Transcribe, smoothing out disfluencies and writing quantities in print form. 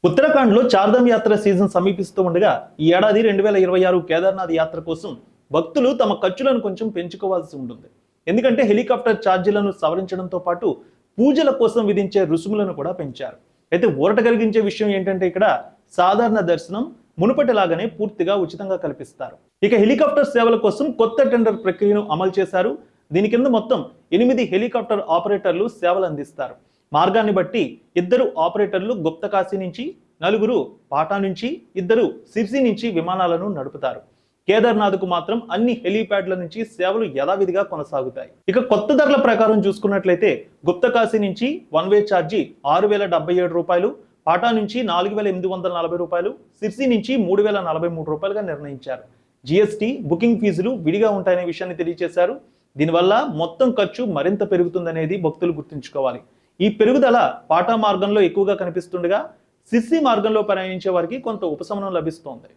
ఉత్తరాఖండ్లో చార్ధామ్ యాత్ర సీజన్ సమీపిస్తూ ఉండగా ఈ ఏడాది 2026 కేదార్నాథ్ యాత్ర కోసం భక్తులు తమ ఖర్చులను కొంచెం పెంచుకోవాల్సి ఉంటుంది. ఎందుకంటే హెలికాప్టర్ ఛార్జీలను సవరించడంతో పాటు పూజల కోసం విధించే రుసుములను కూడా పెంచారు. అయితే ఊరట కలిగించే విషయం ఏంటంటే ఇక్కడ సాధారణ దర్శనం మునుపటిలాగానే పూర్తిగా ఉచితంగా కల్పిస్తారు. ఇక హెలికాప్టర్ సేవల కోసం కొత్త టెండర్ ప్రక్రియను అమలు చేశారు. దీని కింద మొత్తం 8 హెలికాప్టర్ ఆపరేటర్లు సేవలు అందిస్తారు. మార్గాన్ని బట్టి 2 ఆపరేటర్లు గుప్తకాశీ నుంచి, 4 పాటా నుంచి, 2 సిర్సి నుంచి విమానాలను నడుపుతారు. కేదార్నాథ్కు మాత్రం అన్ని హెలీప్యాడ్ల నుంచి సేవలు యథావిధిగా కొనసాగుతాయి. ఇక కొత్త ధరల ప్రకారం చూసుకున్నట్లయితే గుప్తకాశీ నుంచి వన్ వే ఛార్జీ 6,077 రూపాయలు, పాటా నుంచి 4,840 రూపాయలు, సిర్సి నుంచి 3,043 రూపాయలుగా నిర్ణయించారు. జిఎస్టీ, బుకింగ్ ఫీజులు విడిగా ఉంటాయనే విషయాన్ని తెలియజేశారు. దీనివల్ల మొత్తం ఖర్చు మరింత పెరుగుతుందనేది భక్తులు గుర్తుంచుకోవాలి. ఈ పెరుగుదల పాటా మార్గంలో ఎక్కువగా కనిపిస్తుండగా సిర్సి మార్గంలో ప్రయాణించే వారికి కొంత ఉపశమనం లభిస్తోంది.